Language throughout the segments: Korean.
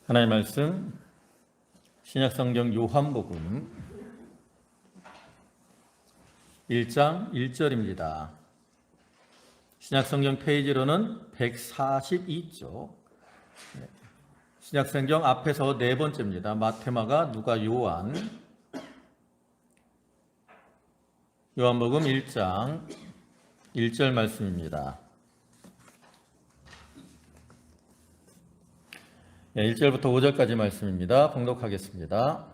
하나님의 말씀 신약성경 요한복음 1장 1절입니다. 신약성경 페이지로는 142쪽. 신약성경 앞에서 네 번째입니다. 마태, 마가, 누가, 요한. 요한복음 1장 1절 말씀입니다. 1절부터 5절까지 말씀입니다. 봉독하겠습니다.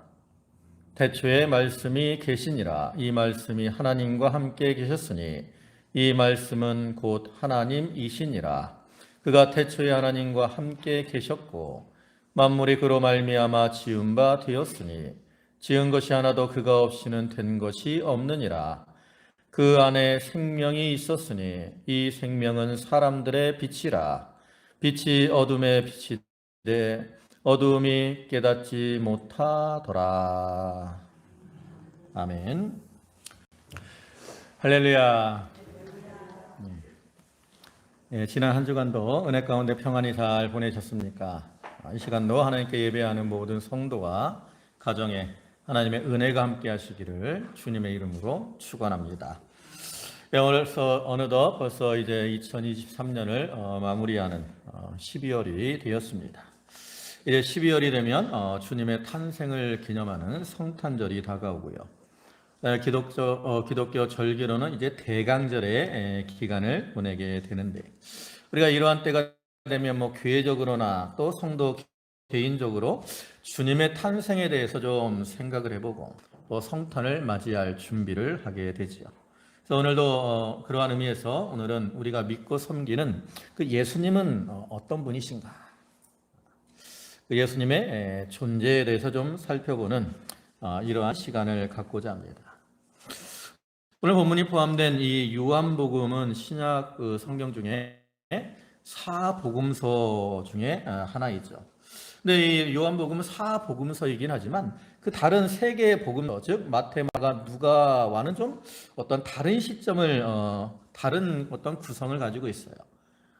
태초에 말씀이 계시니라. 이 말씀이 하나님과 함께 계셨으니 이 말씀은 곧 하나님이시니라. 그가 태초에 하나님과 함께 계셨고 만물이 그로 말미암아 지은 바 되었으니 지은 것이 하나도 그가 없이는 된 것이 없느니라. 그 안에 생명이 있었으니 이 생명은 사람들의 빛이라. 빛이 어둠에 비치되 어두움이 깨닫지 못하더라. 아멘. 할렐루야. 지난 한 주간도 은혜 가운데 평안히 잘 보내셨습니까? 이 시간도 하나님께 예배하는 모든 성도와 가정에 하나님의 은혜가 함께 하시기를 주님의 이름으로 축원합니다. 어느덧 벌써 이제 2023년을 마무리하는 12월이 되었습니다. 이제 12월이 되면 주님의 탄생을 기념하는 성탄절이 다가오고요. 기독교 절기로는 이제 대강절의 기간을 보내게 되는데, 우리가 이러한 때가 되면 교회적으로나 또 성도 개인적으로 주님의 탄생에 대해서 좀 생각을 해보고 또 성탄을 맞이할 준비를 하게 되지요. 그래서 오늘도 그러한 의미에서 오늘은 우리가 믿고 섬기는 그 예수님은 어떤 분이신가? 그 예수님의 존재에 대해서 좀 살펴보는 이러한 시간을 갖고자 합니다. 오늘 본문이 포함된 이 요한복음은 신약 성경 중에 사복음서 중에 하나이죠. 근데 이 요한복음은 사복음서이긴 하지만 그 다른 세 개의 복음서, 즉 마태, 마가, 누가와는 좀 어떤 다른 시점을 다른 어떤 구성을 가지고 있어요.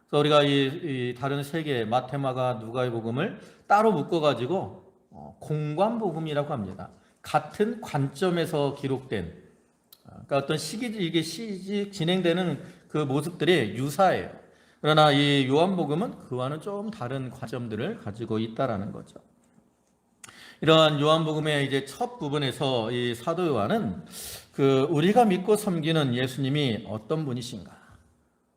그래서 우리가 이 다른 세 개 마태, 마가, 누가의 복음을 따로 묶어가지고 공관복음이라고 합니다. 같은 관점에서 기록된, 그러니까 어떤 이게 진행되는 그 모습들이 유사해요. 그러나 이 요한복음은 그와는 좀 다른 관점들을 가지고 있다라는 거죠. 이러한 요한복음의 이제 첫 부분에서 이 사도 요한은 우리가 믿고 섬기는 예수님이 어떤 분이신가,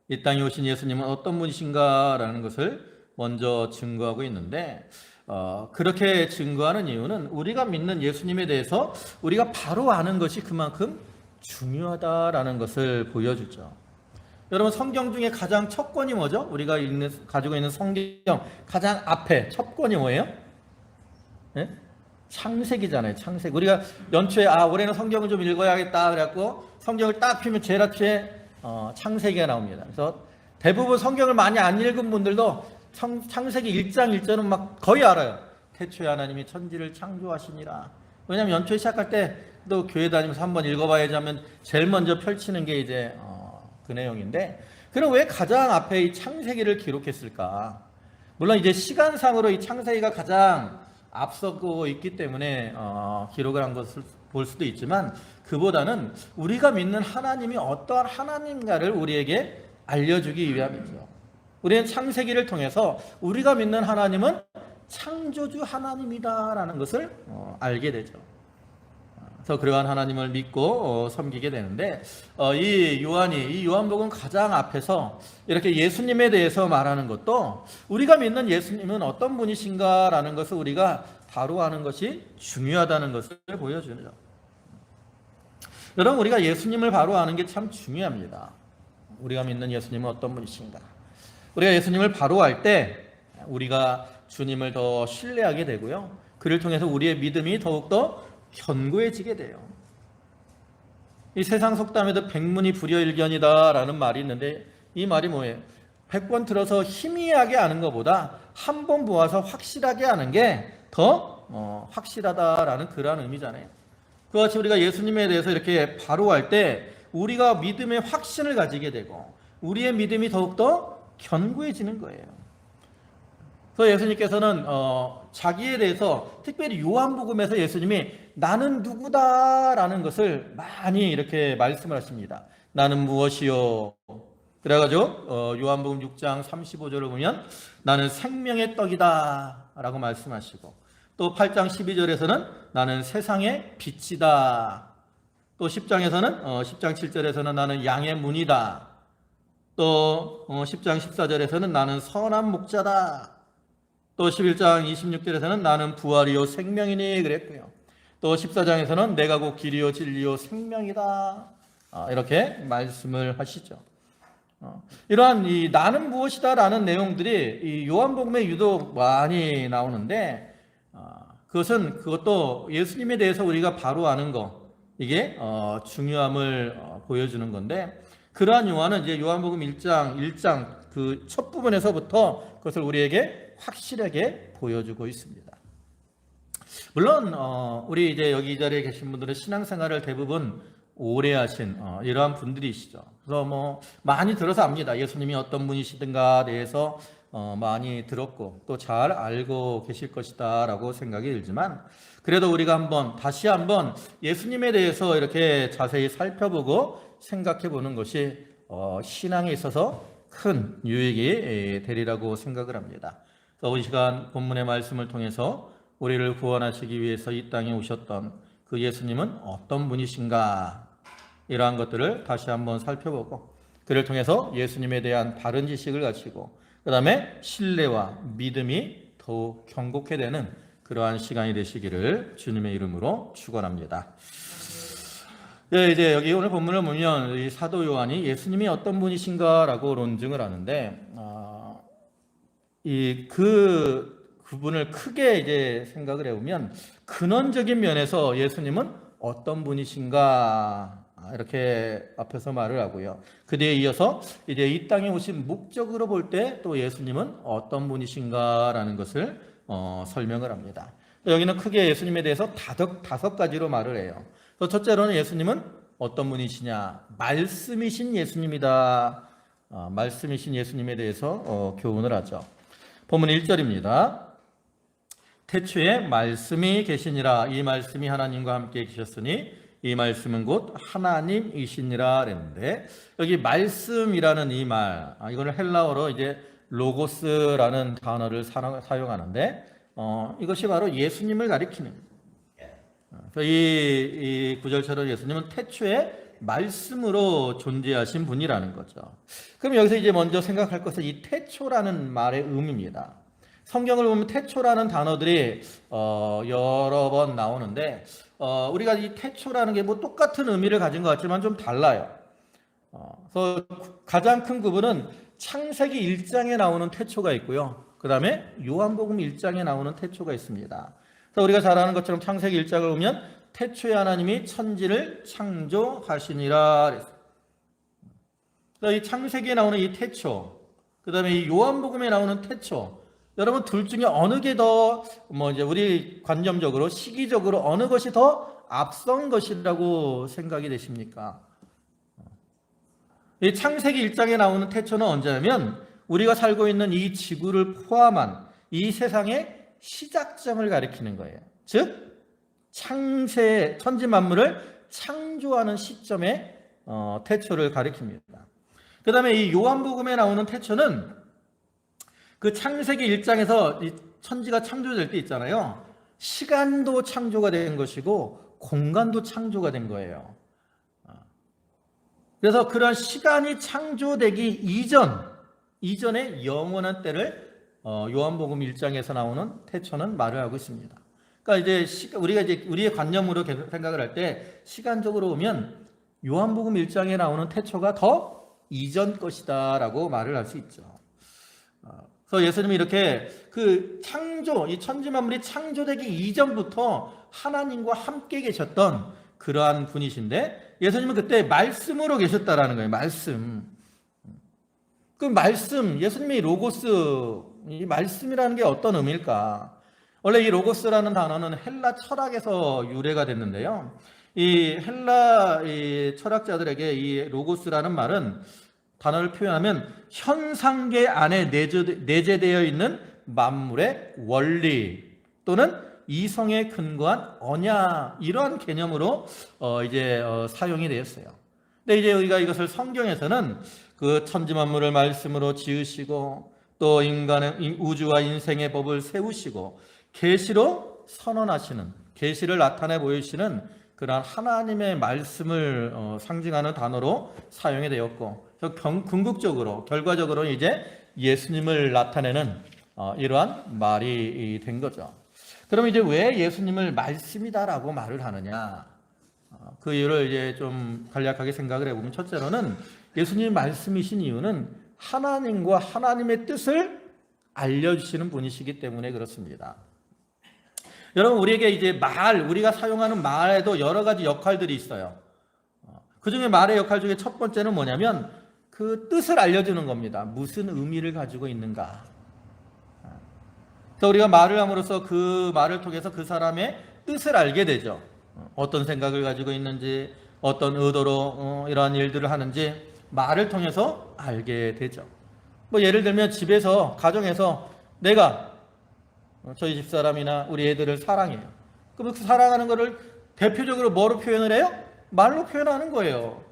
이 땅에 오신 예수님은 어떤 분이신가라는 것을 먼저 증거하고 있는데, 그렇게 증거하는 이유는 우리가 믿는 예수님에 대해서 우리가 바로 아는 것이 그만큼 중요하다라는 것을 보여주죠. 여러분, 성경 중에 가장 첫 권이 뭐죠? 우리가 가지고 있는 성경 가장 앞에 첫 권이 뭐예요? 네? 창세기잖아요. 창세기. 우리가 연초에 올해는 성경을 좀 읽어야겠다 그래갖고 성경을 딱 펴면 제일 앞에 창세기가 나옵니다. 그래서 대부분 성경을 많이 안 읽은 분들도 창세기 1장 1절은 막 거의 알아요. 태초에 하나님이 천지를 창조하시니라. 왜냐하면 연초에 시작할 때 또 교회 다니면서 한번 읽어봐야지 하면 제일 먼저 펼치는 게 이제 그 내용인데, 그럼 왜 가장 앞에 이 창세기를 기록했을까? 물론 이제 시간상으로 이 창세기가 가장 앞서고 있기 때문에 기록을 한 것을 볼 수도 있지만, 그보다는 우리가 믿는 하나님이 어떠한 하나님인가를 우리에게 알려주기 위함이죠. 우리는 창세기를 통해서 우리가 믿는 하나님은 창조주 하나님이다라는 것을 알게 되죠. 그래서 그러한 하나님을 믿고 섬기게 되는데, 이 요한복음 가장 앞에서 이렇게 예수님에 대해서 말하는 것도 우리가 믿는 예수님은 어떤 분이신가라는 것을 우리가 바로 아는 것이 중요하다는 것을 보여주죠. 여러분, 우리가 예수님을 바로 아는 게 참 중요합니다. 우리가 믿는 예수님은 어떤 분이신가? 우리가 예수님을 바로 알 때 우리가 주님을 더 신뢰하게 되고요, 그를 통해서 우리의 믿음이 더욱더 견고해지게 돼요. 이 세상 속담에도 백문이 불여일견이다라는 말이 있는데, 이 말이 뭐예요? 100번 들어서 희미하게 아는 것보다 한 번 보아서 확실하게 아는 게 더 확실하다라는 그런 의미잖아요. 그와 같이 우리가 예수님에 대해서 이렇게 바로 알 때 우리가 믿음의 확신을 가지게 되고 우리의 믿음이 더욱더 견고해지는 거예요. 그래서 예수님께서는 자기에 대해서 특별히 요한복음에서 예수님이 나는 누구다라는 것을 많이 이렇게 말씀을 하십니다. 나는 무엇이요? 그래가지고 요한복음 6장 35절을 보면 나는 생명의 떡이다 라고 말씀하시고, 또 8장 12절에서는 나는 세상의 빛이다. 또 10장 7절에서는 나는 양의 문이다. 또 10장 14절에서는 나는 선한 목자다. 또 11장 26절에서는 나는 부활이요 생명이니 그랬고요. 또 14장에서는 내가 곧 길이요 진리요 생명이다. 이렇게 말씀을 하시죠. 이러한 이 나는 무엇이다라는 내용들이 이 요한복음에 유독 많이 나오는데, 그것도 예수님에 대해서 우리가 바로 아는 거, 이게 중요함을 보여주는 건데, 그러한 요한은 이제 요한복음 1장 그 첫 부분에서부터 그것을 우리에게 확실하게 보여주고 있습니다. 물론 우리 이제 여기 이 자리에 계신 분들은 신앙생활을 대부분 오래 하신 이러한 분들이시죠. 그래서 뭐 많이 들어서 압니다. 예수님이 어떤 분이시든가 대해서 많이 들었고 또 잘 알고 계실 것이다 라고 생각이 들지만, 그래도 우리가 다시 한번 예수님에 대해서 이렇게 자세히 살펴보고 생각해 보는 것이 신앙에 있어서 큰 유익이 되리라고 생각을 합니다. 그래서 이 시간 본문의 말씀을 통해서 우리를 구원하시기 위해서 이 땅에 오셨던 그 예수님은 어떤 분이신가, 이러한 것들을 다시 한번 살펴보고, 그를 통해서 예수님에 대한 바른 지식을 가지고 그 다음에 신뢰와 믿음이 더욱 견고케 되는 그러한 시간이 되시기를 주님의 이름으로 축원합니다. 네, 이제 여기 오늘 본문을 보면 이 사도 요한이 예수님이 어떤 분이신가라고 논증을 하는데, 그분을 크게 이제 생각을 해보면 근원적인 면에서 예수님은 어떤 분이신가 이렇게 앞에서 말을 하고요. 그 뒤에 이어서 이제 이 땅에 오신 목적으로 볼 때 또 예수님은 어떤 분이신가라는 것을 설명을 합니다. 여기는 크게 예수님에 대해서 다섯 가지로 말을 해요. 첫째로는 예수님은 어떤 분이시냐, 말씀이신 예수님이다. 말씀이신 예수님에 대해서 교훈을 하죠. 본문 1절입니다. 태초에 말씀이 계시니라. 이 말씀이 하나님과 함께 계셨으니 이 말씀은 곧 하나님이시니라 그랬는데, 여기 말씀이라는 이 말, 이거는 헬라어로 이제 로고스라는 단어를 사용하는데, 이것이 바로 예수님을 가리키는 거예요. 이 구절처럼 예수님은 태초에 말씀으로 존재하신 분이라는 거죠. 그럼 여기서 이제 먼저 생각할 것은 이 태초라는 말의 의미입니다. 성경을 보면 태초라는 단어들이 여러 번 나오는데, 우리가 이 태초라는 게 뭐 똑같은 의미를 가진 것 같지만 좀 달라요. 그래서 가장 큰 구분은 창세기 1장에 나오는 태초가 있고요. 그 다음에 요한복음 1장에 나오는 태초가 있습니다. 그래서 우리가 잘 아는 것처럼 창세기 1장을 보면 태초에 하나님이 천지를 창조하시니라. 그래서 이 창세기에 나오는 이 태초, 그 다음에 이 요한복음에 나오는 태초, 여러분 둘 중에 어느 게 더 이제 우리 관념적으로 시기적으로 어느 것이 더 앞선 것이라고 생각이 되십니까? 이 창세기 1장에 나오는 태초는 언제냐면 우리가 살고 있는 이 지구를 포함한 이 세상의 시작점을 가리키는 거예요. 즉 천지 만물을 창조하는 시점의 태초를 가리킵니다. 그 다음에 이 요한복음에 나오는 태초는 그 창세기 1장에서 이 천지가 창조될 때 있잖아요. 시간도 창조가 된 것이고 공간도 창조가 된 거예요. 그래서 그런 시간이 창조되기 이전의 영원한 때를 요한복음 1장에서 나오는 태초는 말을 하고 있습니다. 그러니까 우리가 우리의 관념으로 생각을 할 때 시간적으로 보면 요한복음 1장에 나오는 태초가 더 이전 것이다라고 말을 할 수 있죠. 그래서 예수님이 이렇게 이 천지 만물이 창조되기 이전부터 하나님과 함께 계셨던 그러한 분이신데, 예수님은 그때 말씀으로 계셨다라는 거예요. 말씀. 그 말씀, 예수님의 로고스, 이 말씀이라는 게 어떤 의미일까? 원래 이 로고스라는 단어는 헬라 철학에서 유래가 됐는데요. 이 헬라 철학자들에게 이 로고스라는 말은 단어를 표현하면 현상계 안에 내재되어 있는 만물의 원리 또는 이성에 근거한 언약 이러한 개념으로 사용이 되었어요. 근데 이제 우리가 이것을 성경에서는 그 천지 만물을 말씀으로 지으시고 또 인간의 우주와 인생의 법을 세우시고 계시로 선언하시는 계시를 나타내 보이시는 그러한 하나님의 말씀을 상징하는 단어로 사용이 되었고 궁극적으로 결과적으로 이제 예수님을 나타내는 이러한 말이 된 거죠. 그럼 이제 왜 예수님을 말씀이다라고 말을 하느냐? 그 이유를 이제 좀 간략하게 생각을 해보면 첫째로는 예수님이 말씀이신 이유는 하나님과 하나님의 뜻을 알려주시는 분이시기 때문에 그렇습니다. 여러분 우리에게 이제 우리가 사용하는 말에도 여러 가지 역할들이 있어요. 그 중에 말의 역할 중에 첫 번째는 뭐냐면 그 뜻을 알려주는 겁니다. 무슨 의미를 가지고 있는가. 그래서 우리가 말을 함으로써 그 말을 통해서 그 사람의 뜻을 알게 되죠. 어떤 생각을 가지고 있는지, 어떤 의도로 이러한 일들을 하는지 말을 통해서 알게 되죠. 뭐 예를 들면 집에서, 가정에서 내가 저희 집사람이나 우리 애들을 사랑해요. 그럼 그 사랑하는 것을 대표적으로 뭐로 표현을 해요? 말로 표현하는 거예요.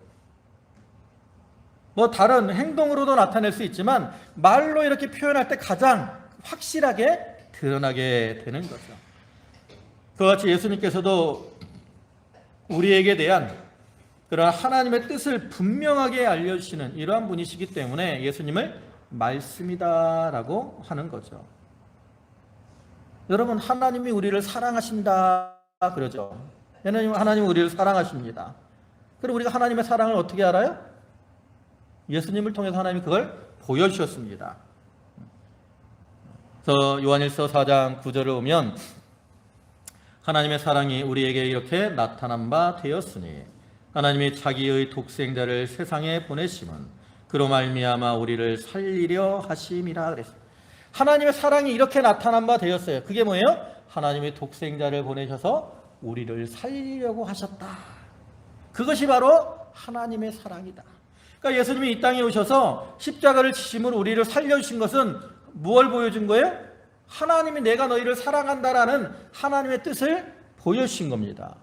뭐 다른 행동으로도 나타낼 수 있지만 말로 이렇게 표현할 때 가장 확실하게 드러나게 되는 거죠. 그와 같이 예수님께서도 우리에게 대한 그런 하나님의 뜻을 분명하게 알려주시는 이러한 분이시기 때문에 예수님을 말씀이다라고 하는 거죠. 여러분 하나님이 우리를 사랑하신다 그러죠. 하나님이 우리를 사랑하십니다. 그럼 우리가 하나님의 사랑을 어떻게 알아요? 예수님을 통해서 하나님이 그걸 보여주셨습니다. 그래서 요한일서 4장 9절을 보면 하나님의 사랑이 우리에게 이렇게 나타난 바 되었으니 하나님이 자기의 독생자를 세상에 보내심은 그로 말미암아 우리를 살리려 하심이라 그랬습니다. 하나님의 사랑이 이렇게 나타난 바 되었어요. 그게 뭐예요? 하나님의 독생자를 보내셔서 우리를 살리려고 하셨다. 그것이 바로 하나님의 사랑이다. 그러니까 예수님이 이 땅에 오셔서 십자가를 지심으로 우리를 살려주신 것은 무엇을 보여준 거예요? 하나님이 내가 너희를 사랑한다라는 하나님의 뜻을 보여주신 겁니다.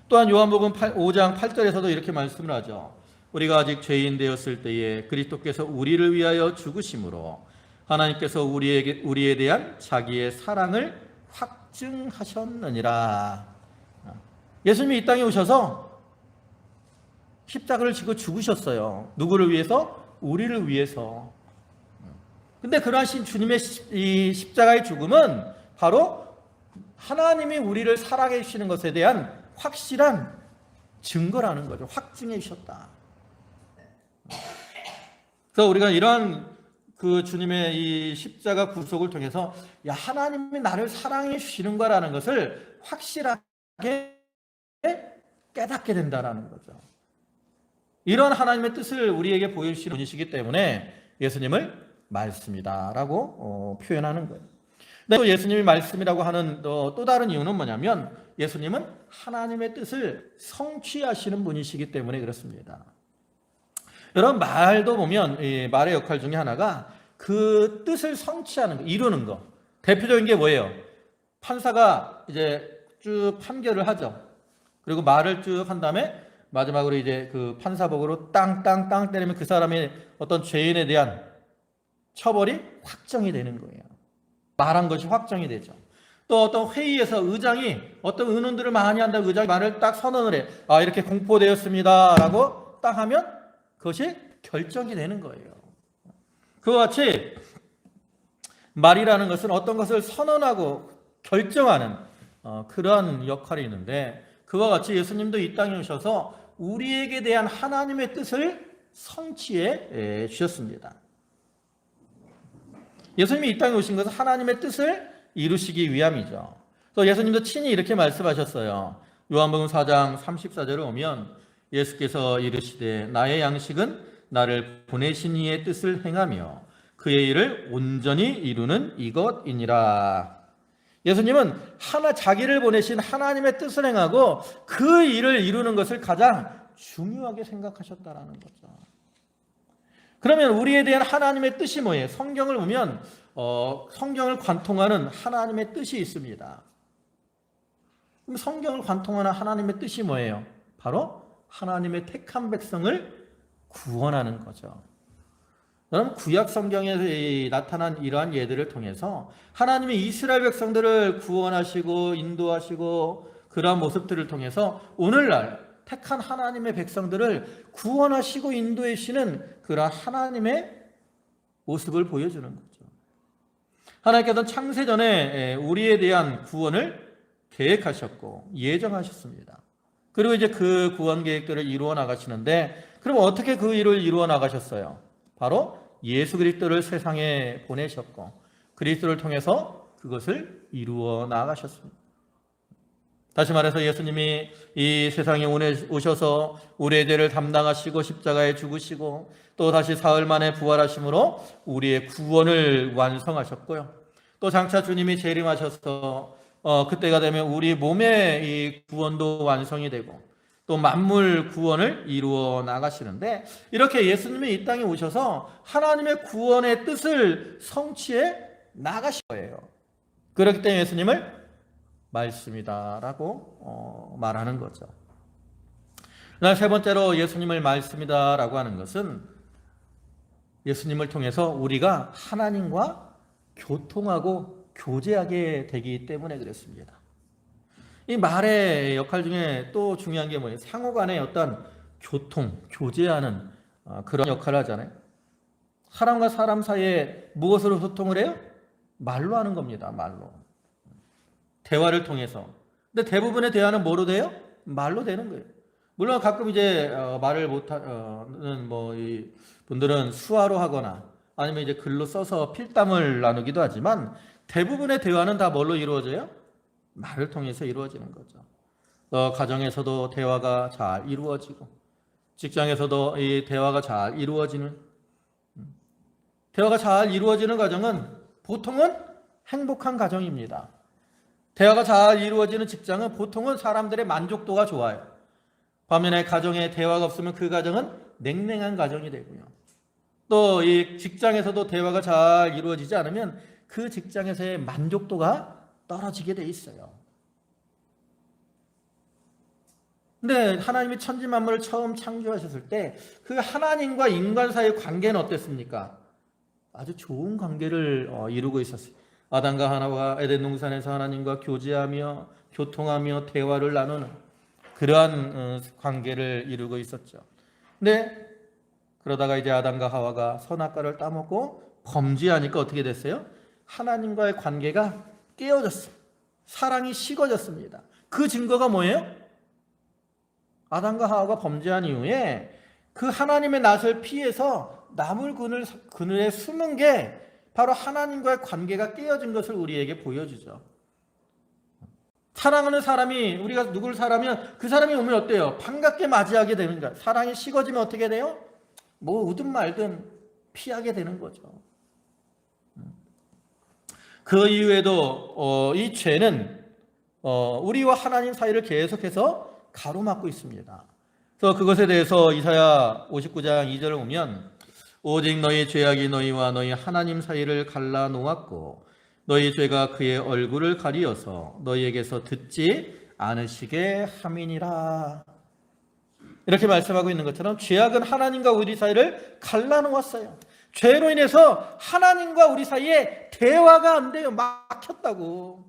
또한 요한복음 5장 8절에서도 이렇게 말씀을 하죠. 우리가 아직 죄인 되었을 때에 그리스도께서 우리를 위하여 죽으심으로 하나님께서 우리에 대한 자기의 사랑을 확증하셨느니라. 예수님이 이 땅에 오셔서 십자가를 지고 죽으셨어요. 누구를 위해서? 우리를 위해서. 근데 그러하신 주님의 이 십자가의 죽음은 바로 하나님이 우리를 사랑해 주시는 것에 대한 확실한 증거라는 거죠. 확증해 주셨다. 그래서 우리가 이러한 그 주님의 이 십자가 구속을 통해서 하나님이 나를 사랑해 주시는 거라는 것을 확실하게 깨닫게 된다라는 거죠. 이런 하나님의 뜻을 우리에게 보여주시는 분이시기 때문에 예수님을 말씀이다라고 표현하는 거예요. 또 예수님이 말씀이라고 하는 또 다른 이유는 뭐냐면 예수님은 하나님의 뜻을 성취하시는 분이시기 때문에 그렇습니다. 여러분 말도 보면 이 말의 역할 중에 하나가 그 뜻을 성취하는 거, 이루는 거. 대표적인 게 뭐예요? 판사가 이제 쭉 판결을 하죠. 그리고 말을 쭉 한 다음에 마지막으로 이제 그 판사복으로 땅땅땅 때리면 그 사람의 어떤 죄인에 대한 처벌이 확정이 되는 거예요. 말한 것이 확정이 되죠. 또 어떤 회의에서 의장이 어떤 의논들을 많이 한다고 의장이 말을 딱 선언을 해. 이렇게 공포되었습니다 라고 딱 하면 그것이 결정이 되는 거예요. 그와 같이 말이라는 것은 어떤 것을 선언하고 결정하는 그런 역할이 있는데 그와 같이 예수님도 이 땅에 오셔서 우리에게 대한 하나님의 뜻을 성취해 주셨습니다. 예수님이 이 땅에 오신 것은 하나님의 뜻을 이루시기 위함이죠. 그래서 예수님도 친히 이렇게 말씀하셨어요. 요한복음 4장 34절을 보면 예수께서 이르시되 나의 양식은 나를 보내신 이의 뜻을 행하며 그의 일을 온전히 이루는 이것이니라. 예수님은 자기를 보내신 하나님의 뜻을 행하고 그 일을 이루는 것을 가장 중요하게 생각하셨다라는 거죠. 그러면 우리에 대한 하나님의 뜻이 뭐예요? 성경을 보면 성경을 관통하는 하나님의 뜻이 있습니다. 그럼 성경을 관통하는 하나님의 뜻이 뭐예요? 바로 하나님의 택한 백성을 구원하는 거죠. 여러분, 구약 성경에 나타난 이러한 예들을 통해서 하나님이 이스라엘 백성들을 구원하시고 인도하시고 그러한 모습들을 통해서 오늘날 택한 하나님의 백성들을 구원하시고 인도하시는 그러한 하나님의 모습을 보여주는 거죠. 하나님께서는 창세전에 우리에 대한 구원을 계획하셨고 예정하셨습니다. 그리고 이제 그 구원 계획들을 이루어 나가시는데, 그럼 어떻게 그 일을 이루어 나가셨어요? 바로 예수 그리스도를 세상에 보내셨고 그리스도를 통해서 그것을 이루어 나가셨습니다. 다시 말해서 예수님이 이 세상에 오셔서 우리의 죄를 담당하시고 십자가에 죽으시고 또 다시 사흘 만에 부활하심으로 우리의 구원을 완성하셨고요. 또 장차 주님이 재림하셔서 그때가 되면 우리 몸의 이 구원도 완성이 되고 또 만물 구원을 이루어 나가시는데, 이렇게 예수님이 이 땅에 오셔서 하나님의 구원의 뜻을 성취해 나가신 거예요. 그렇기 때문에 예수님을 말씀이다라고 말하는 거죠. 세 번째로 예수님을 말씀이다라고 하는 것은 예수님을 통해서 우리가 하나님과 교통하고 교제하게 되기 때문에 그렇습니다. 이 말의 역할 중에 또 중요한 게 뭐예요? 상호 간의 어떤 교통, 교제하는 그런 역할을 하잖아요. 사람과 사람 사이에 무엇으로 소통을 해요? 말로 하는 겁니다. 말로. 대화를 통해서. 근데 대부분의 대화는 뭐로 돼요? 말로 되는 거예요. 물론 가끔 이제 말을 못하는 이 분들은 수화로 하거나 아니면 이제 글로 써서 필담을 나누기도 하지만 대부분의 대화는 다 뭘로 이루어져요? 말을 통해서 이루어지는 거죠. 가정에서도 대화가 잘 이루어지고 직장에서도 이 대화가 잘 이루어지는 가정은 보통은 행복한 가정입니다. 대화가 잘 이루어지는 직장은 보통은 사람들의 만족도가 좋아요. 반면에 가정에 대화가 없으면 그 가정은 냉랭한 가정이 되고요. 또 이 직장에서도 대화가 잘 이루어지지 않으면 그 직장에서의 만족도가 떨어지게 돼 있어요. 근데 하나님이 천지 만물을 처음 창조하셨을 때 그 하나님과 인간 사이의 관계는 어땠습니까? 아주 좋은 관계를 이루고 있었어요. 아담과 하나가 에덴 동산에서 하나님과 교제하며 교통하며 대화를 나누는 그러한 관계를 이루고 있었죠. 근데 그러다가 이제 아담과 하와가 선악과를 따먹고 범죄하니까 어떻게 됐어요? 하나님과의 관계가 깨어졌어요. 사랑이 식어졌습니다. 그 증거가 뭐예요? 아담과 하와가 범죄한 이후에 그 하나님의 낯을 피해서 나물 그늘에 숨은 게 바로 하나님과의 관계가 깨어진 것을 우리에게 보여주죠. 사랑하는 사람이, 우리가 누구를 사랑하면 그 사람이 오면 어때요? 반갑게 맞이하게 되는 거야. 사랑이 식어지면 어떻게 돼요? 뭐 오든 말든 피하게 되는 거죠. 그 이후에도 이 죄는 우리와 하나님 사이를 계속해서 가로막고 있습니다. 그래서 그것에 대해서 이사야 59장 2절을 보면 오직 너희 죄악이 너희와 너희 하나님 사이를 갈라 놓았고 너희 죄가 그의 얼굴을 가리어서 너희에게서 듣지 않으시게 함이니라. 이렇게 말씀하고 있는 것처럼 죄악은 하나님과 우리 사이를 갈라 놓았어요. 죄로 인해서 하나님과 우리 사이에 대화가 안 돼요. 막혔다고.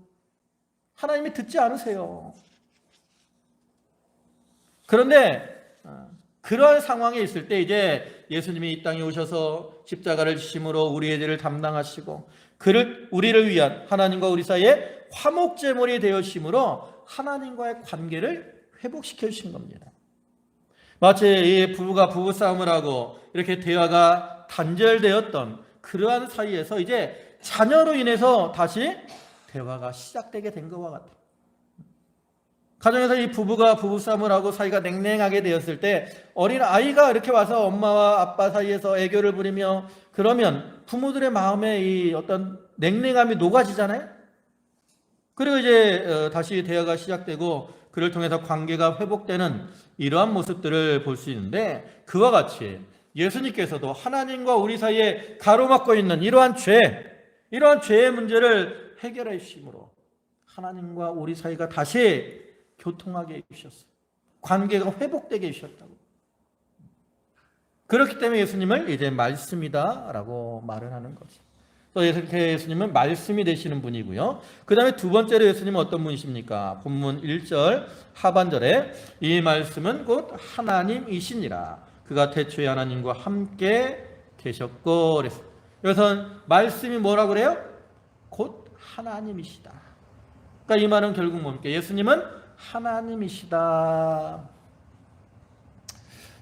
하나님이 듣지 않으세요. 그런데 그러한 상황에 있을 때 이제 예수님이 이 땅에 오셔서 십자가를 지심으로 우리의 죄를 담당하시고 우리를 위한 하나님과 우리 사이에 화목제물이 되어심으로 하나님과의 관계를 회복시켜 주신 겁니다. 마치 이 부부가 부부싸움을 하고 이렇게 대화가 단절되었던 그러한 사이에서 이제 자녀로 인해서 다시 대화가 시작되게 된 것과 같아요. 가정에서 이 부부가 부부싸움을 하고 사이가 냉랭하게 되었을 때 어린 아이가 이렇게 와서 엄마와 아빠 사이에서 애교를 부리며 그러면 부모들의 마음에 이 어떤 냉랭함이 녹아지잖아요. 그리고 이제 다시 대화가 시작되고 그를 통해서 관계가 회복되는 이러한 모습들을 볼 수 있는데, 그와 같이 예수님께서도 하나님과 우리 사이에 가로막고 있는 이러한 죄, 이러한 죄의 문제를 해결해 주심으로 하나님과 우리 사이가 다시 교통하게 해주셨어요. 관계가 회복되게 해주셨다고. 그렇기 때문에 예수님을 이제 말씀이다 라고 말을 하는 거죠. 또 이렇게 예수님은 말씀이 되시는 분이고요. 그 다음에 두 번째로 예수님은 어떤 분이십니까? 본문 1절 하반절에 이 말씀은 곧 하나님이시니라. 그가 태초에 하나님과 함께 계셨고 그랬어요. 여기서 말씀이 뭐라고 그래요? 곧 하나님이시다. 그러니까 이 말은 결국 뭡니까? 예수님은 하나님이시다.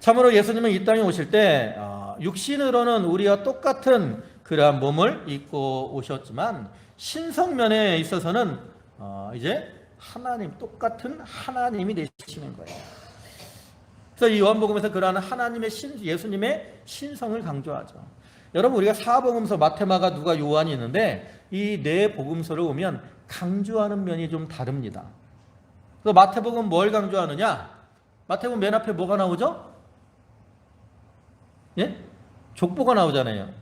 참으로 예수님은 이 땅에 오실 때 육신으로는 우리와 똑같은 그러한 몸을 입고 오셨지만 신성면에 있어서는 이제 하나님, 똑같은 하나님이 되시는 거예요. 그래서 이 요한복음에서 그러한 하나님의 예수님의 신성을 강조하죠. 여러분, 우리가 사복음서 마태마가 누가 요한이 있는데 이 네 복음서를 보면 강조하는 면이 좀 다릅니다. 그래서 마태복음 뭘 강조하느냐? 마태복음 맨 앞에 뭐가 나오죠? 예? 족보가 나오잖아요.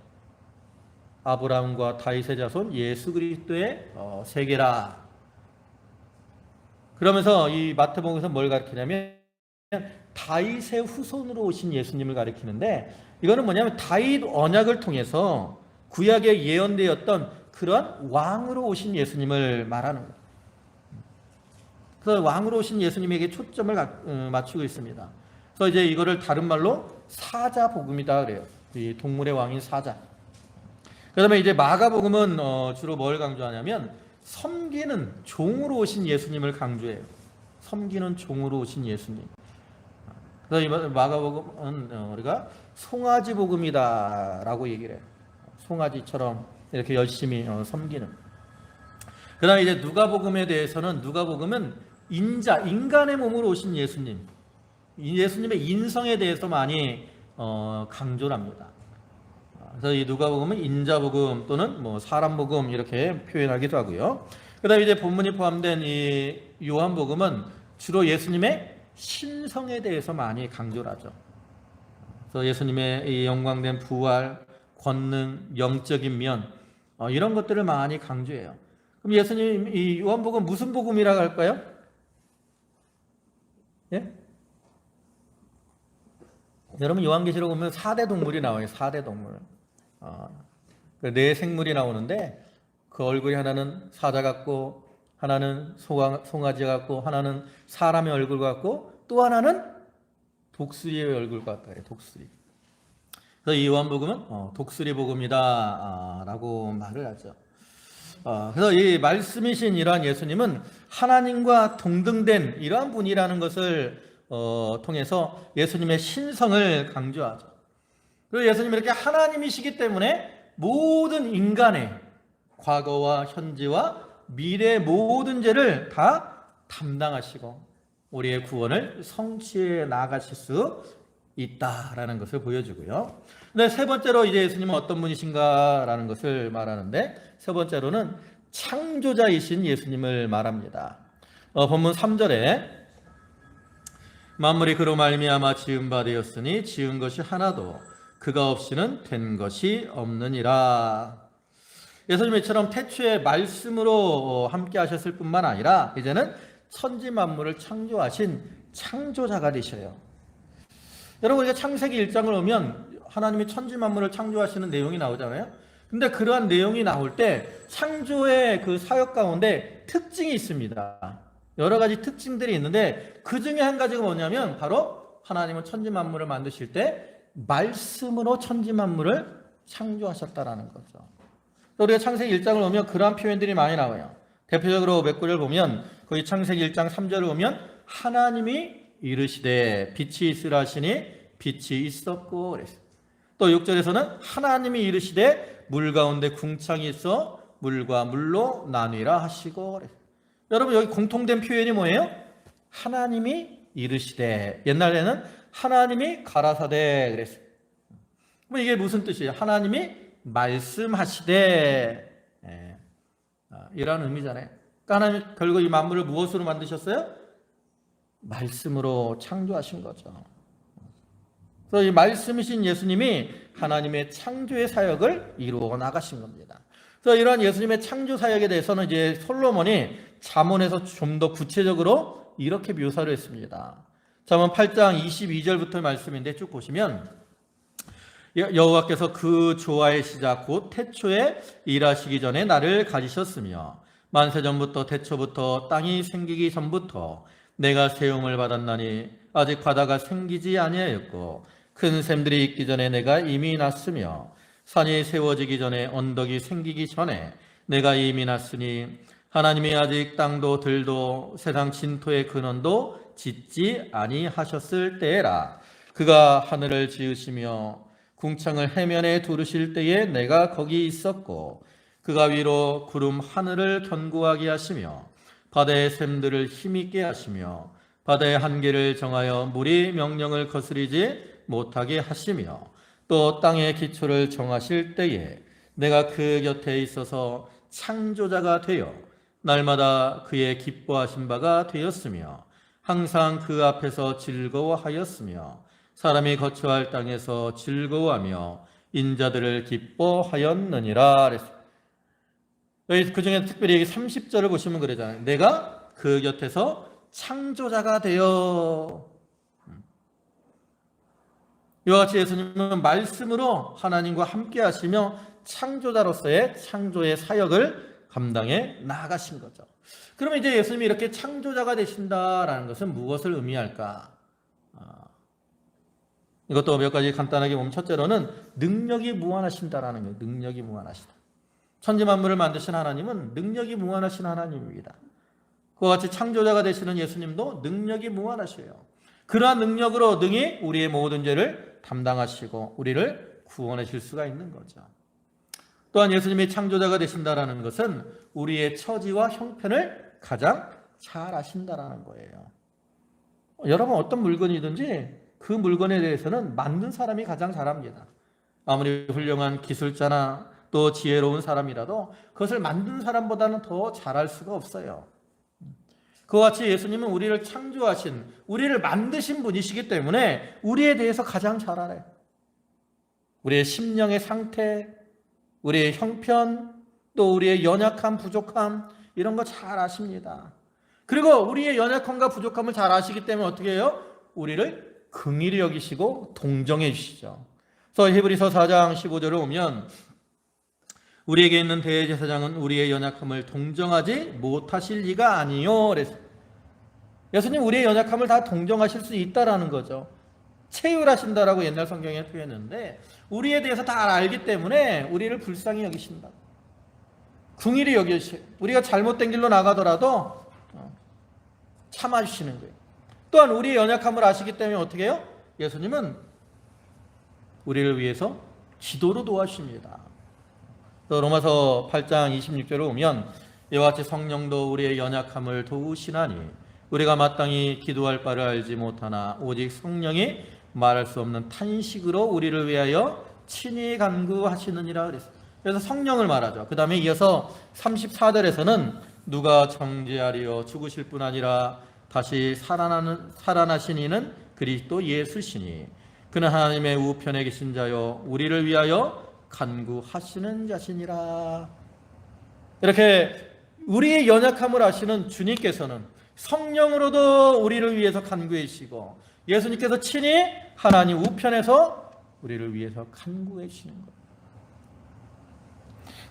아브라함과 다윗의 자손 예수 그리스도의 세계라. 그러면서 이 마태복음에서 뭘 가르치냐면 다윗의 후손으로 오신 예수님을 가르치는데, 이거는 뭐냐면 다윗 언약을 통해서 구약에 예언되었던 그런 왕으로 오신 예수님을 말하는 거예요. 그래서 왕으로 오신 예수님에게 초점을 맞추고 있습니다. 그래서 이제 이거를 다른 말로 사자복음이다 그래요. 이 동물의 왕인 사자. 그다음에 이제 마가복음은 주로 뭘 강조하냐면 섬기는 종으로 오신 예수님을 강조해요. 섬기는 종으로 오신 예수님. 그래서 이 마가복음은 우리가 송아지복음이다라고 얘기를 해요. 송아지처럼 이렇게 열심히 섬기는. 그다음에 이제 누가복음에 대해서는 누가복음은 인간의 몸으로 오신 예수님, 예수님의 인성에 대해서 많이 강조를 합니다. 그래서 이 누가복음은 인자복음 또는 뭐 사람복음 이렇게 표현하기도 하고요. 그다음에 이제 본문이 포함된 이 요한복음은 주로 예수님의 신성에 대해서 많이 강조를 하죠. 그래서 예수님의 이 영광된 부활, 권능, 영적인 면 이런 것들을 많이 강조해요. 그럼 예수님 이 요한복음 무슨 복음이라고 할까요? 예? 여러분 요한계시록 보면 4대 동물이 나와요. 4대 동물. 네 생물이 나오는데 그 얼굴이 하나는 사자 같고, 하나는 송아지 같고, 하나는 사람의 얼굴 같고, 또 하나는 독수리의 얼굴 같아요. 독수리. 그래서 이 요한복음은 독수리 복음이다 라고 말을 하죠. 그래서 이 말씀이신 이러한 예수님은 하나님과 동등된 이러한 분이라는 것을 통해서 예수님의 신성을 강조하죠. 그리고 예수님이 이렇게 하나님이시기 때문에 모든 인간의 과거와 현재와 미래의 모든 죄를 다 담당하시고 우리의 구원을 성취해 나가실 수 있다라는 것을 보여주고요. 근데 세 번째로 이제 예수님은 어떤 분이신가라는 것을 말하는데, 세 번째로는 창조자이신 예수님을 말합니다. 본문 3절에 만물이 그로 말미암아 지은 바 되었으니 지은 것이 하나도 그가 없이는 된 것이 없느니라. 예수님처럼 태초에 말씀으로 함께 하셨을 뿐만 아니라 이제는 천지 만물을 창조하신 창조자가 되셔요. 여러분, 우리가 창세기 1장을 보면 하나님이 천지 만물을 창조하시는 내용이 나오잖아요. 근데 그러한 내용이 나올 때 창조의 그 사역 가운데 특징이 있습니다. 여러 가지 특징들이 있는데 그 중에 한 가지가 뭐냐면 바로 하나님은 천지 만물을 만드실 때 말씀으로 천지 만물을 창조하셨다라는 거죠. 우리가 창세기 1장을 보면 그러한 표현들이 많이 나와요. 대표적으로 몇 구절 보면 거기 창세기 1장 3절을 보면 하나님이 이르시되 빛이 있으라 하시니 빛이 있었고 그랬어요. 또 6절에서는 하나님이 이르시되 물 가운데 궁창이 있어 물과 물로 나뉘라 하시고 그랬어요. 여러분, 여기 공통된 표현이 뭐예요? 하나님이 이르시되, 옛날에는 하나님이 가라사대 그랬어요. 그럼 이게 무슨 뜻이에요? 하나님이 말씀하시되, 이런 의미잖아요. 그러니까 하나님 결국 이 만물을 무엇으로 만드셨어요? 말씀으로 창조하신 거죠. 그래서 이 말씀이신 예수님이 하나님의 창조의 사역을 이루어 나가신 겁니다. 그래서 이러한 예수님의 창조 사역에 대해서는 이제 솔로몬이 잠언에서 좀 더 구체적으로 이렇게 묘사를 했습니다. 잠언 8장 22절부터 말씀인데 쭉 보시면 여호와께서 그 조화의 시작 곧 태초에 일하시기 전에 나를 가지셨으며 만세전부터 태초부터 땅이 생기기 전부터 내가 세움을 받았나니 아직 바다가 생기지 아니하였고 큰 샘들이 있기 전에 내가 이미 났으며 산이 세워지기 전에 언덕이 생기기 전에 내가 이미 났으니 하나님이 아직 땅도 들도 세상 진토의 근원도 짓지 아니하셨을 때에라. 그가 하늘을 지으시며 궁창을 해면에 두르실 때에 내가 거기 있었고 그가 위로 구름 하늘을 견고하게 하시며 바다의 샘들을 힘있게 하시며 바다의 한계를 정하여 물이 명령을 거스리지 못하게 하시며 또 땅의 기초를 정하실 때에 내가 그 곁에 있어서 창조자가 되어 날마다 그의 기뻐하신 바가 되었으며 항상 그 앞에서 즐거워하였으며 사람이 거처할 땅에서 즐거워하며 인자들을 기뻐하였느니라. 여기 그중에 특별히 30절을 보시면 그러잖아요. 내가 그 곁에서 창조자가 되어. 이와 같이 예수님은 말씀으로 하나님과 함께 하시며 창조자로서의 창조의 사역을 감당해 나아가신 거죠. 그러면 이제 예수님이 이렇게 창조자가 되신다라는 것은 무엇을 의미할까? 이것도 몇 가지 간단하게 보면 첫째로는 능력이 무한하신다라는 거예요. 능력이 무한하시다. 천지만물을 만드신 하나님은 능력이 무한하신 하나님입니다. 그와 같이 창조자가 되시는 예수님도 능력이 무한하셔요. 그러한 능력으로 능히 우리의 모든 죄를 담당하시고 우리를 구원하실 수가 있는 거죠. 또한 예수님이 창조자가 되신다라는 것은 우리의 처지와 형편을 가장 잘 아신다라는 거예요. 여러분 어떤 물건이든지 그 물건에 대해서는 만든 사람이 가장 잘합니다. 아무리 훌륭한 기술자나 또 지혜로운 사람이라도 그것을 만든 사람보다는 더 잘할 수가 없어요. 그와 같이 예수님은 우리를 창조하신, 우리를 만드신 분이시기 때문에 우리에 대해서 가장 잘 알아요. 우리의 심령의 상태, 우리의 형편, 또 우리의 연약함, 부족함 이런 거 잘 아십니다. 그리고 우리의 연약함과 부족함을 잘 아시기 때문에 어떻게 해요? 우리를 긍휼히 여기시고 동정해 주시죠. 그래서 히브리서 4장 15절을 보면 우리에게 있는 대제사장은 우리의 연약함을 동정하지 못하실 리가 아니요. 그래서 예수님 우리의 연약함을 다 동정하실 수 있다라는 거죠. 체휼하신다라고 옛날 성경에 표현했는데 우리에 대해서 다 알기 때문에 우리를 불쌍히 여기신다. 긍휼히 여기시고 우리가 잘못된 길로 나가더라도 참아주시는 거예요. 또한 우리의 연약함을 아시기 때문에 어떻게 해요? 예수님은 우리를 위해서 기도로 도와주십니다. 로마서 8장 26절을 보면 이와 같이 성령도 우리의 연약함을 도우시나니 우리가 마땅히 기도할 바를 알지 못하나 오직 성령이 말할 수 없는 탄식으로 우리를 위하여 친히 간구하시느니라 그랬어요. 그래서 성령을 말하죠. 그 다음에 이어서 34절에서는 누가 정죄하리요 죽으실 뿐 아니라 다시 살아나신 이는 그리스도 예수시니 그는 하나님의 우편에 계신 자요 우리를 위하여 간구하시는 자시니라. 이렇게 우리의 연약함을 아시는 주님께서는 성령으로도 우리를 위해서 간구해 주시고 예수님께서 친히 하나님 우편에서 우리를 위해서 간구해 주시는 거예요.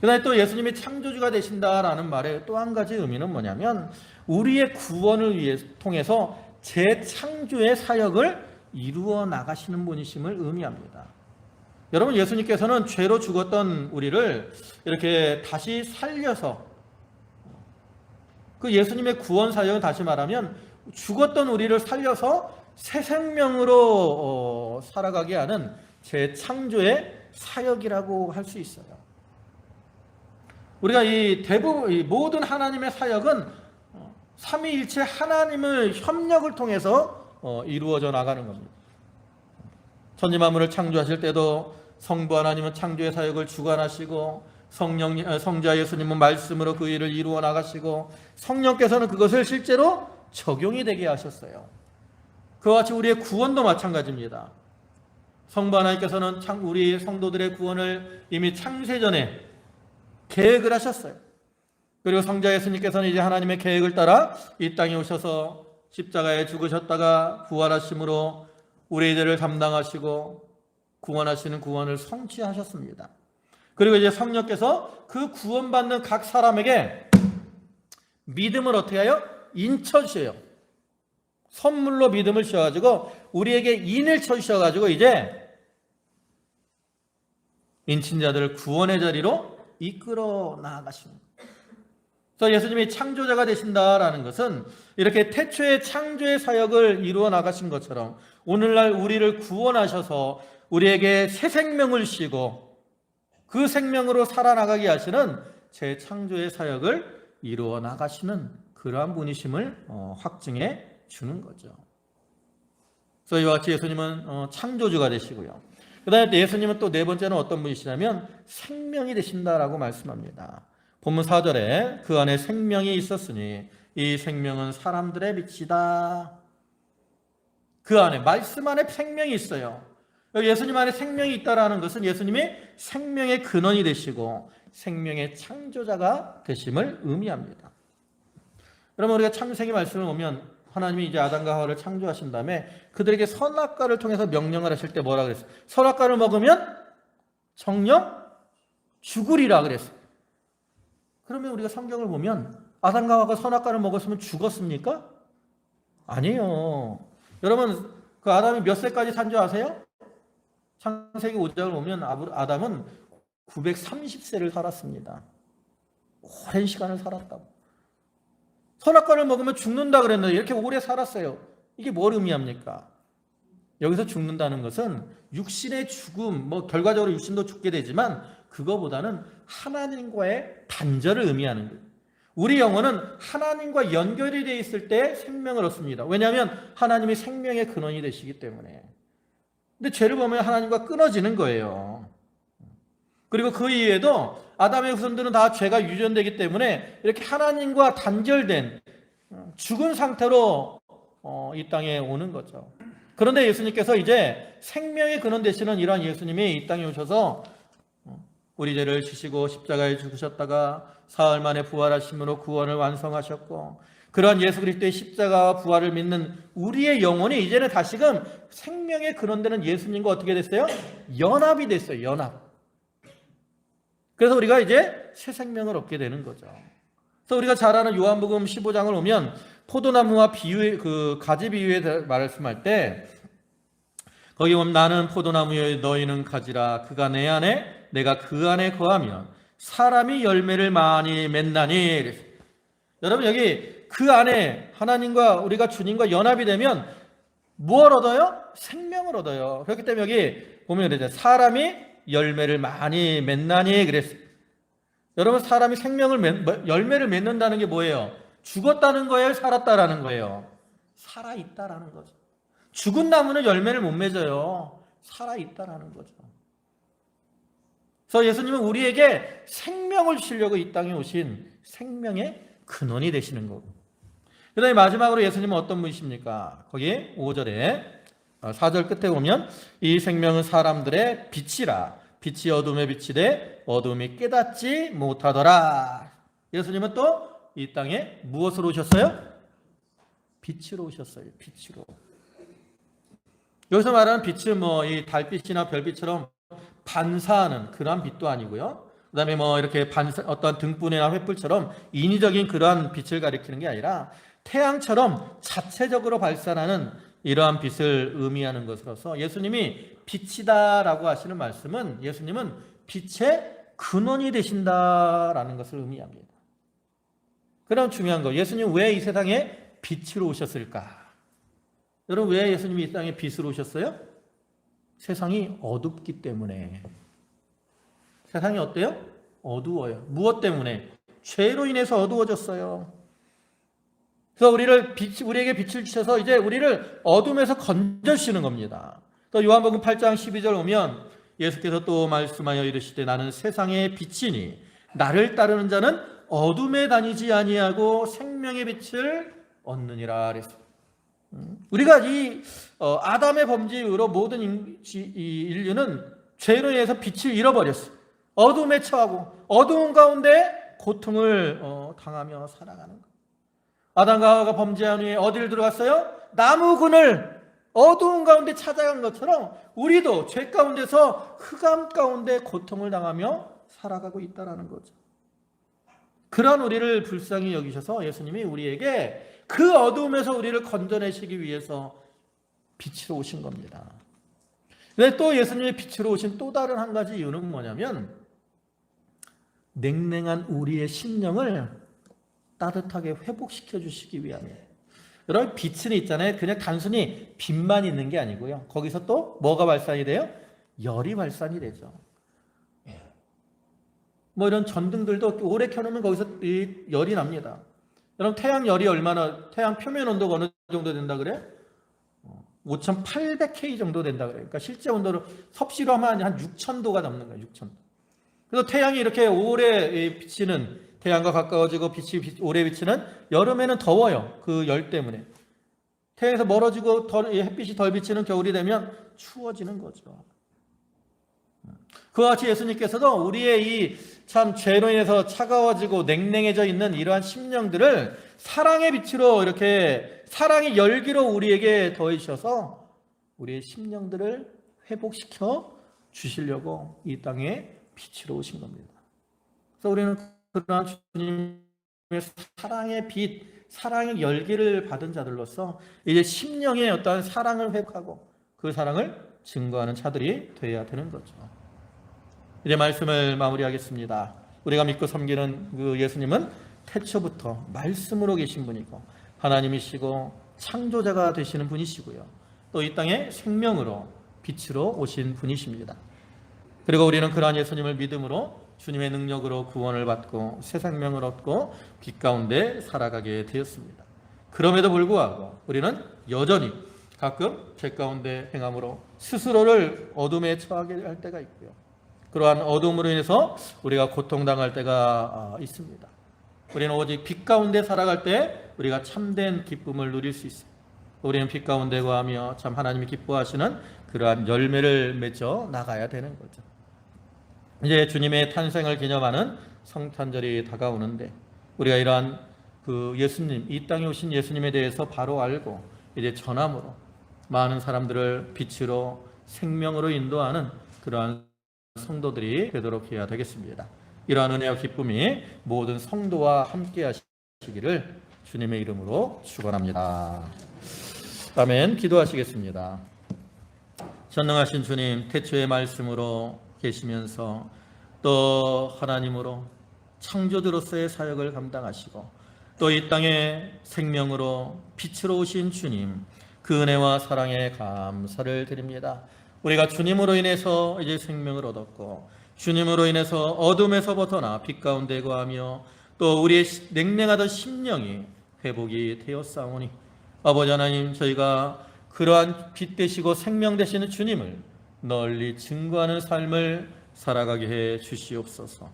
그다음에 또 예수님이 창조주가 되신다라는 말의 또 한 가지 의미는 뭐냐면 우리의 구원을 통해서 재창조의 사역을 이루어 나가시는 분이심을 의미합니다. 여러분 예수님께서는 죄로 죽었던 우리를 이렇게 다시 살려서 그 예수님의 구원 사역은 다시 말하면 죽었던 우리를 살려서 새 생명으로 살아가게 하는 재창조의 사역이라고 할 수 있어요. 우리가 이 모든 하나님의 사역은 삼위일체 하나님의 협력을 통해서 이루어져 나가는 겁니다. 천지만물을 창조하실 때도 성부 하나님은 창조의 사역을 주관하시고 성자 예수님은 말씀으로 그 일을 이루어 나가시고 성령께서는 그것을 실제로 적용이 되게 하셨어요. 그와 같이 우리의 구원도 마찬가지입니다. 성부 하나님께서는 우리 성도들의 구원을 이미 창세 전에 계획을 하셨어요. 그리고 성자 예수님께서는 이제 하나님의 계획을 따라 이 땅에 오셔서 십자가에 죽으셨다가 부활하심으로 우리의 죄를 담당하시고 구원하시는 구원을 성취하셨습니다. 그리고 이제 성령께서 그 구원받는 각 사람에게 믿음을 어떻게 해요? 인쳐주셔요. 선물로 믿음을 주셔가지고 우리에게 인을 쳐주셔가지고 이제 인친 자들을 구원의 자리로 이끌어 나아가시는 거예요. 그래서 예수님이 창조자가 되신다라는 것은 이렇게 태초의 창조의 사역을 이루어 나가신 것처럼 오늘날 우리를 구원하셔서 우리에게 새 생명을 주시고 그 생명으로 살아나가게 하시는 재창조의 사역을 이루어 나가시는 그러한 분이심을 확증해 주는 거죠. 그래서 이와 같이 예수님은 창조주가 되시고요. 그 다음에 예수님은 또 네 번째는 어떤 분이시냐면 생명이 되신다라고 말씀합니다. 본문 4절에 그 안에 생명이 있었으니 이 생명은 사람들의 빛이다. 그 안에 말씀 안에 생명이 있어요. 예수님 안에 생명이 있다라는 것은 예수님이 생명의 근원이 되시고 생명의 창조자가 되심을 의미합니다. 여러분 우리가 창세기 말씀을 보면 하나님이 이제 아담과 하와를 창조하신 다음에 그들에게 선악과를 통해서 명령을 하실 때 뭐라 그랬어요? 선악과를 먹으면 정령 죽으리라 그랬어요. 그러면 우리가 성경을 보면 아담과 하와가 선악과를 먹었으면 죽었습니까? 아니에요. 여러분 그 아담이 몇 세까지 산 줄 아세요? 창세기 5장을 보면 아담은 930세를 살았습니다. 오랜 시간을 살았다고. 선악과를 먹으면 죽는다 그랬는데 이렇게 오래 살았어요. 이게 뭘 의미합니까? 여기서 죽는다는 것은 육신의 죽음, 결과적으로 육신도 죽게 되지만 그거보다는 하나님과의 단절을 의미하는 거예요. 우리 영혼은 하나님과 연결이 되어 있을 때 생명을 얻습니다. 왜냐하면 하나님이 생명의 근원이 되시기 때문에. 근데 죄를 보면 하나님과 끊어지는 거예요. 그리고 그 이외에도 아담의 후손들은 다 죄가 유전되기 때문에 이렇게 하나님과 단절된 죽은 상태로 이 땅에 오는 거죠. 그런데 예수님께서 이제 생명의 근원 되시는 이러한 예수님이 이 땅에 오셔서 우리 죄를 지시고 십자가에 죽으셨다가 사흘 만에 부활하심으로 구원을 완성하셨고 그러한 예수 그리스도의 십자가와 부활을 믿는 우리의 영혼이 이제는 다시금 생명의 근원되는 예수님과 어떻게 됐어요? 연합이 됐어요. 연합. 그래서 우리가 이제 새 생명을 얻게 되는 거죠. 그래서 우리가 잘 아는 요한복음 15장을 보면 포도나무와 비유, 그 가지 비유에 말씀할 때 거기 보면 나는 포도나무여 너희는 가지라 그가 내 안에 내가 그 안에 거하면 사람이 열매를 많이 맺나니. 여러분 여기 그 안에 하나님과 우리가 주님과 연합이 되면 무엇을 얻어요? 생명을 얻어요. 그렇기 때문에 여기 보면 그러죠. 사람이 열매를 많이 맺나니 그랬어요. 여러분 사람이 열매를 맺는다는 게 뭐예요? 죽었다는 거예요? 살았다라는 거예요? 살아있다라는 거죠. 죽은 나무는 열매를 못 맺어요. 살아있다라는 거죠. 그래서 예수님은 우리에게 생명을 주시려고 이 땅에 오신 생명의 근원이 되시는 거고. 그 다음에 마지막으로 예수님은 어떤 분이십니까? 거기 5절에 4절 끝에 보면 이 생명은 사람들의 빛이라 빛이 어둠에 비치되 어둠이 깨닫지 못하더라. 예수님은 또 이 땅에 무엇으로 오셨어요? 빛으로 오셨어요. 빛으로. 여기서 말하는 빛은 이 달빛이나 별빛처럼 반사하는 그러한 빛도 아니고요. 그 다음에 이렇게 어떤 등불이나 횃불처럼 인위적인 그러한 빛을 가리키는 게 아니라 태양처럼 자체적으로 발산하는 이러한 빛을 의미하는 것으로서 예수님이 빛이다라고 하시는 말씀은 예수님은 빛의 근원이 되신다라는 것을 의미합니다. 그럼 중요한 거, 예수님 왜 이 세상에 빛으로 오셨을까? 여러분 왜 예수님이 이 땅에 빛으로 오셨어요? 세상이 어둡기 때문에. 세상이 어때요? 어두워요. 무엇 때문에? 죄로 인해서 어두워졌어요. 그래서 우리에게 빛을 주셔서 이제 우리를 어둠에서 건져주시는 겁니다. 또 요한복음 8장 12절 오면 예수께서 또 말씀하여 이르시되 나는 세상의 빛이니 나를 따르는 자는 어둠에 다니지 아니하고 생명의 빛을 얻느니라 그랬어요. 우리가 이 아담의 범죄 이후로 모든 이 인류는 죄로 인해서 빛을 잃어버렸어요. 어둠에 처하고 어두운 가운데 고통을 당하며 살아가는 거예요. 아담과 하와가 범죄한 후에 어디를 들어갔어요? 나무 그늘 어두운 가운데 찾아간 것처럼 우리도 죄 가운데서 흑암 가운데 고통을 당하며 살아가고 있다는 거죠. 그런 우리를 불쌍히 여기셔서 예수님이 우리에게 그 어두움에서 우리를 건져내시기 위해서 빛으로 오신 겁니다. 근데 또 예수님이 빛으로 오신 또 다른 한 가지 이유는 뭐냐면 냉랭한 우리의 심령을 따뜻하게 회복시켜 주시기 위함이에요. 여러분, 빛은 있잖아요. 그냥 단순히 빛만 있는 게 아니고요. 거기서 또 뭐가 발산이 돼요? 열이 발산이 되죠. 뭐 이런 전등들도 오래 켜놓으면 거기서 열이 납니다. 여러분, 태양 열이 얼마나, 태양 표면 온도가 어느 정도 된다 그래? 5800K 정도 된다 그래요. 그러니까 실제 온도로 섭씨로 하면 한 6000도가 넘는 거예요. 6000도. 그래서 태양이 이렇게 오래 비치는, 태양과 가까워지고 빛이 오래 비치는 여름에는 더워요. 그 열 때문에. 태양에서 멀어지고 햇빛이 덜 비치는 겨울이 되면 추워지는 거죠. 그와 같이 예수님께서도 우리의 이 참 죄로 인해서 차가워지고 냉랭해져 있는 이러한 심령들을 사랑의 빛으로 이렇게 사랑의 열기로 우리에게 더해주셔서 우리의 심령들을 회복시켜 주시려고 이 땅에 빛으로 오신 겁니다. 그래서 우리는 그러한 주님의 사랑의 빛, 사랑의 열기를 받은 자들로서 이제 심령의 어떠한 사랑을 회복하고 그 사랑을 증거하는 자들이 되어야 되는 거죠. 이제 말씀을 마무리하겠습니다. 우리가 믿고 섬기는 그 예수님은 태초부터 말씀으로 계신 분이고 하나님이시고 창조자가 되시는 분이시고요. 또 이 땅에 생명으로 빛으로 오신 분이십니다. 그리고 우리는 그러한 예수님을 믿음으로 주님의 능력으로 구원을 받고 새 생명을 얻고 빛 가운데 살아가게 되었습니다. 그럼에도 불구하고 우리는 여전히 가끔 죄 가운데 행함으로 스스로를 어둠에 처하게 할 때가 있고요. 그러한 어둠으로 인해서 우리가 고통당할 때가 있습니다. 우리는 오직 빛 가운데 살아갈 때 우리가 참된 기쁨을 누릴 수 있어요. 우리는 빛 가운데 거하며 참 하나님이 기뻐하시는 그러한 열매를 맺어 나가야 되는 거죠. 이제 주님의 탄생을 기념하는 성탄절이 다가오는데 우리가 이러한 그 예수님, 이 땅에 오신 예수님에 대해서 바로 알고 이제 전함으로 많은 사람들을 빛으로 생명으로 인도하는 그러한 성도들이 되도록 해야 되겠습니다. 이러한 은혜와 기쁨이 모든 성도와 함께 하시기를 주님의 이름으로 축원합니다. 아멘. 기도하시겠습니다. 전능하신 주님, 태초의 말씀으로 계시면서 또 하나님으로 창조주로서의 사역을 감당하시고 또 이 땅에 생명으로 빛으로 오신 주님, 그 은혜와 사랑에 감사를 드립니다. 우리가 주님으로 인해서 이제 생명을 얻었고 주님으로 인해서 어둠에서 벗어나 빛 가운데 거하며 또 우리의 냉랭하던 심령이 회복이 되었사오니 아버지 하나님, 저희가 그러한 빛 되시고 생명 되시는 주님을 널리 증거하는 삶을 살아가게 해 주시옵소서.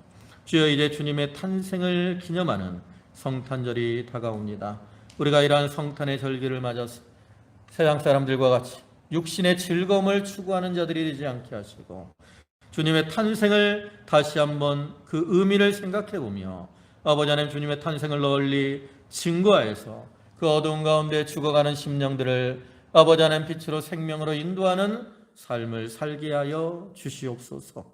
주여, 이제 주님의 탄생을 기념하는 성탄절이 다가옵니다. 우리가 이러한 성탄의 절기를 맞아서 세상 사람들과 같이 육신의 즐거움을 추구하는 자들이 되지 않게 하시고 주님의 탄생을 다시 한번 그 의미를 생각해 보며 아버지 하나님, 주님의 탄생을 널리 증거하여서 그 어두운 가운데 죽어가는 심령들을 아버지 하나님 빛으로 생명으로 인도하는 삶을 살게 하여 주시옵소서.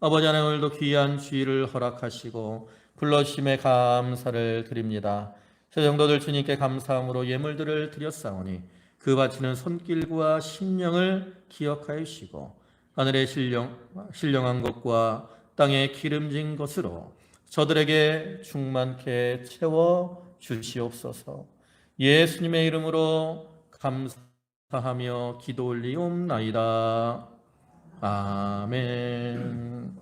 아버지 하나님, 오늘도 귀한 주의를 허락하시고 불러주심에 감사를 드립니다. 저 정도들 주님께 감사함으로 예물들을 드렸사오니 그 바치는 손길과 심령을 기억하여 주시고 하늘의 신령한 것과 땅의 기름진 것으로 저들에게 충만케 채워 주시옵소서. 예수님의 이름으로 감사하며 기도 올리옵나이다. 아멘.